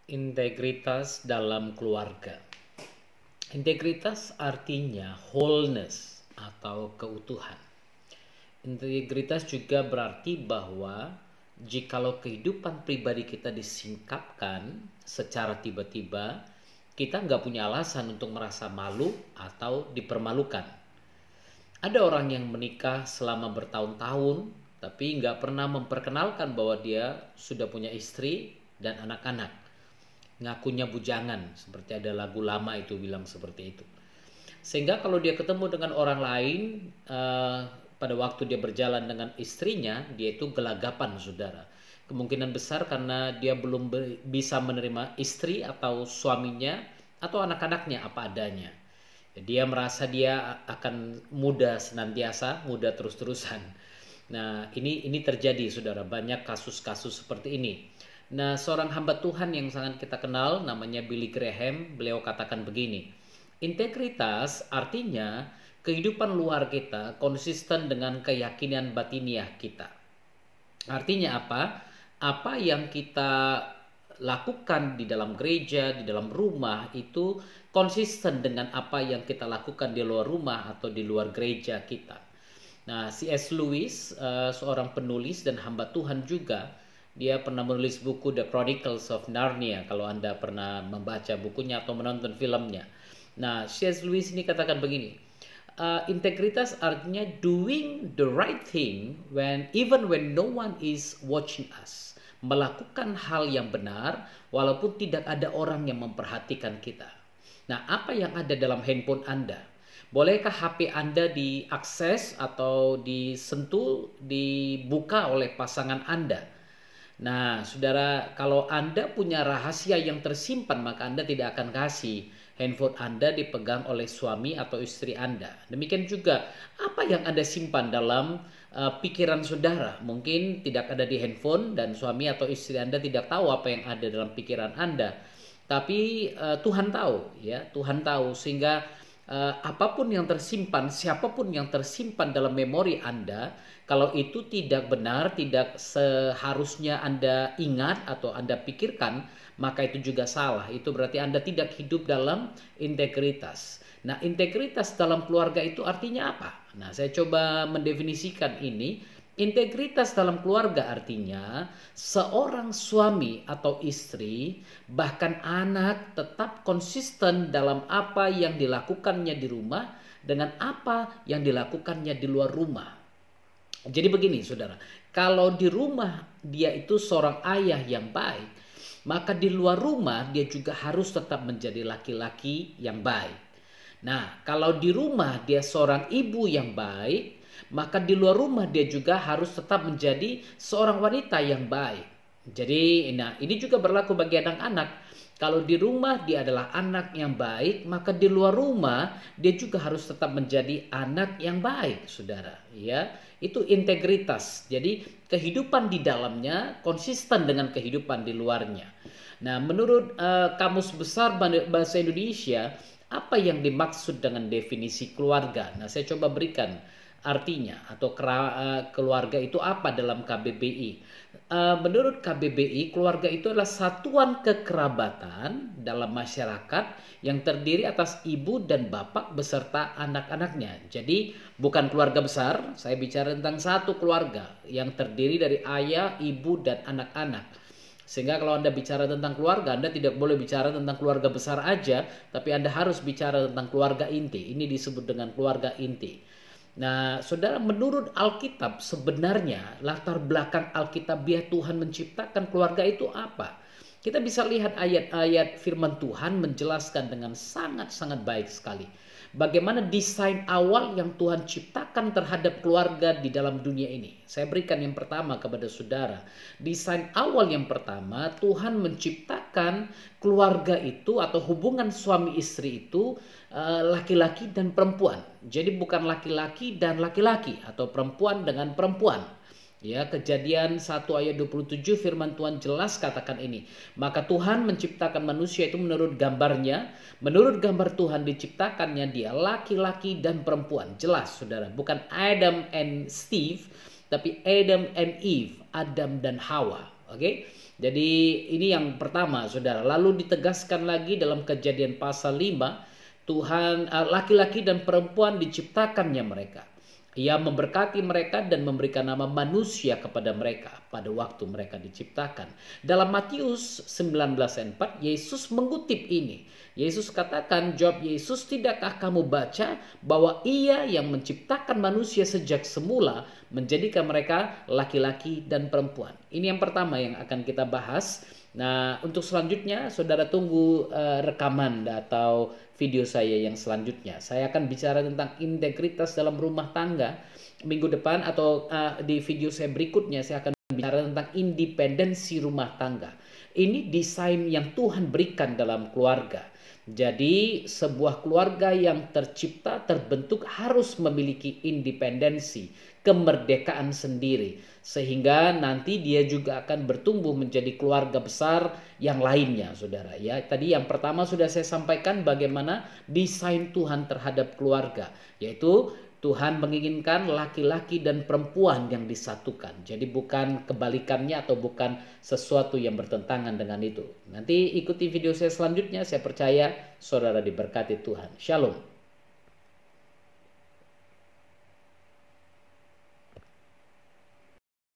Integritas dalam keluarga. Integritas artinya wholeness atau keutuhan. Integritas juga berarti bahwa jikalau kehidupan pribadi kita disingkapkan secara tiba-tiba, kita nggak punya alasan untuk merasa malu atau dipermalukan. Ada orang yang menikah selama bertahun-tahun, tapi nggak pernah memperkenalkan bahwa dia sudah punya istri dan anak-anak. Ngakunya bujangan, seperti ada lagu lama itu bilang seperti itu. Sehingga kalau dia ketemu dengan orang lain, pada waktu dia berjalan dengan istrinya, dia itu gelagapan, saudara. Kemungkinan besar karena dia belum bisa menerima istri atau suaminya atau anak-anaknya apa adanya. Dia merasa dia akan muda senantiasa, muda terus-terusan. Nah, ini terjadi, saudara, banyak kasus-kasus seperti ini. Nah, seorang hamba Tuhan yang sangat kita kenal namanya Billy Graham, beliau katakan begini, integritas artinya kehidupan luar kita konsisten dengan keyakinan batiniah kita. Artinya apa? Apa yang kita lakukan di dalam gereja, di dalam rumah itu konsisten dengan apa yang kita lakukan di luar rumah atau di luar gereja kita. Nah, C.S. Lewis, seorang penulis dan hamba Tuhan juga, dia pernah menulis buku The Chronicles of Narnia, kalau Anda pernah membaca bukunya atau menonton filmnya. Nah, C.S. Lewis ini katakan begini, integritas artinya doing the right thing even when no one is watching us. Melakukan hal yang benar walaupun tidak ada orang yang memperhatikan kita. Nah, apa yang ada dalam handphone Anda? Bolehkah HP Anda diakses atau disentuh, dibuka oleh pasangan Anda? Nah, saudara, kalau Anda punya rahasia yang tersimpan, maka Anda tidak akan kasih handphone Anda dipegang oleh suami atau istri Anda. Demikian juga, apa yang Anda simpan dalam pikiran saudara, mungkin tidak ada di handphone dan suami atau istri Anda tidak tahu apa yang ada dalam pikiran Anda. Tapi Tuhan tahu, ya, Tuhan tahu, sehingga apapun yang tersimpan, siapapun yang tersimpan dalam memori Anda, kalau itu tidak benar, tidak seharusnya Anda ingat atau Anda pikirkan, maka itu juga salah. Itu berarti Anda tidak hidup dalam integritas. Nah, integritas dalam keluarga itu artinya apa? Nah, saya coba mendefinisikan ini. Integritas dalam keluarga artinya seorang suami atau istri, bahkan anak, tetap konsisten dalam apa yang dilakukannya di rumah dengan apa yang dilakukannya di luar rumah. Jadi begini, saudara, kalau di rumah dia itu seorang ayah yang baik, maka di luar rumah dia juga harus tetap menjadi laki-laki yang baik. Nah, kalau di rumah dia seorang ibu yang baik, maka di luar rumah dia juga harus tetap menjadi seorang wanita yang baik. Jadi, nah, ini juga berlaku bagi anak-anak. Kalau di rumah dia adalah anak yang baik, maka di luar rumah dia juga harus tetap menjadi anak yang baik, saudara. Ya, itu integritas. Jadi kehidupan di dalamnya konsisten dengan kehidupan di luarnya. Nah, menurut Kamus Besar Bahasa Indonesia, apa yang dimaksud dengan definisi keluarga? Nah, saya coba berikan artinya atau keluarga itu apa dalam KBBI. Menurut KBBI, keluarga itu adalah satuan kekerabatan dalam masyarakat yang terdiri atas ibu dan bapak beserta anak-anaknya. Jadi bukan keluarga besar, saya bicara tentang satu keluarga yang terdiri dari ayah, ibu, dan anak-anak. Sehingga kalau Anda bicara tentang keluarga, Anda tidak boleh bicara tentang keluarga besar aja, tapi Anda harus bicara tentang keluarga inti. Ini disebut dengan keluarga inti. Nah, saudara, menurut Alkitab sebenarnya latar belakang Alkitabiah Tuhan menciptakan keluarga itu apa? Kita bisa lihat ayat-ayat firman Tuhan menjelaskan dengan sangat-sangat baik sekali. Bagaimana desain awal yang Tuhan ciptakan terhadap keluarga di dalam dunia ini. Saya berikan yang pertama kepada saudara. Desain awal yang pertama, Tuhan menciptakan keluarga itu atau hubungan suami istri itu laki-laki dan perempuan. Jadi bukan laki-laki dan laki-laki atau perempuan dengan perempuan. Ya, Kejadian 1 ayat 27 firman Tuhan jelas katakan ini. Maka Tuhan menciptakan manusia itu menurut gambarnya. Menurut gambar Tuhan diciptakannya dia laki-laki dan perempuan. Jelas, saudara. Bukan Adam and Steve, tapi Adam and Eve. Adam dan Hawa. Oke? Jadi ini yang pertama, saudara. Lalu ditegaskan lagi dalam Kejadian pasal 5, Tuhan, laki-laki dan perempuan diciptakannya mereka. Ia memberkati mereka dan memberikan nama manusia kepada mereka pada waktu mereka diciptakan. Dalam Matius 19 ayat 4, Yesus mengutip ini. Yesus katakan, jawab Yesus, tidakkah kamu baca bahwa Ia yang menciptakan manusia sejak semula menjadikan mereka laki-laki dan perempuan. Ini yang pertama yang akan kita bahas. Nah, untuk selanjutnya saudara tunggu rekaman atau video saya yang selanjutnya. Saya akan bicara tentang integritas dalam rumah tangga minggu depan, atau di video saya berikutnya saya akan bicara tentang independensi rumah tangga. Ini desain yang Tuhan berikan dalam keluarga. Jadi sebuah keluarga yang tercipta, terbentuk harus memiliki independensi, kemerdekaan sendiri, sehingga nanti dia juga akan bertumbuh menjadi keluarga besar yang lainnya, saudara. Ya, tadi yang pertama sudah saya sampaikan bagaimana desain Tuhan terhadap keluarga, yaitu Tuhan menginginkan laki-laki dan perempuan yang disatukan. Jadi bukan kebalikannya atau bukan sesuatu yang bertentangan dengan itu. Nanti ikuti video saya selanjutnya. Saya percaya saudara diberkati Tuhan. Shalom.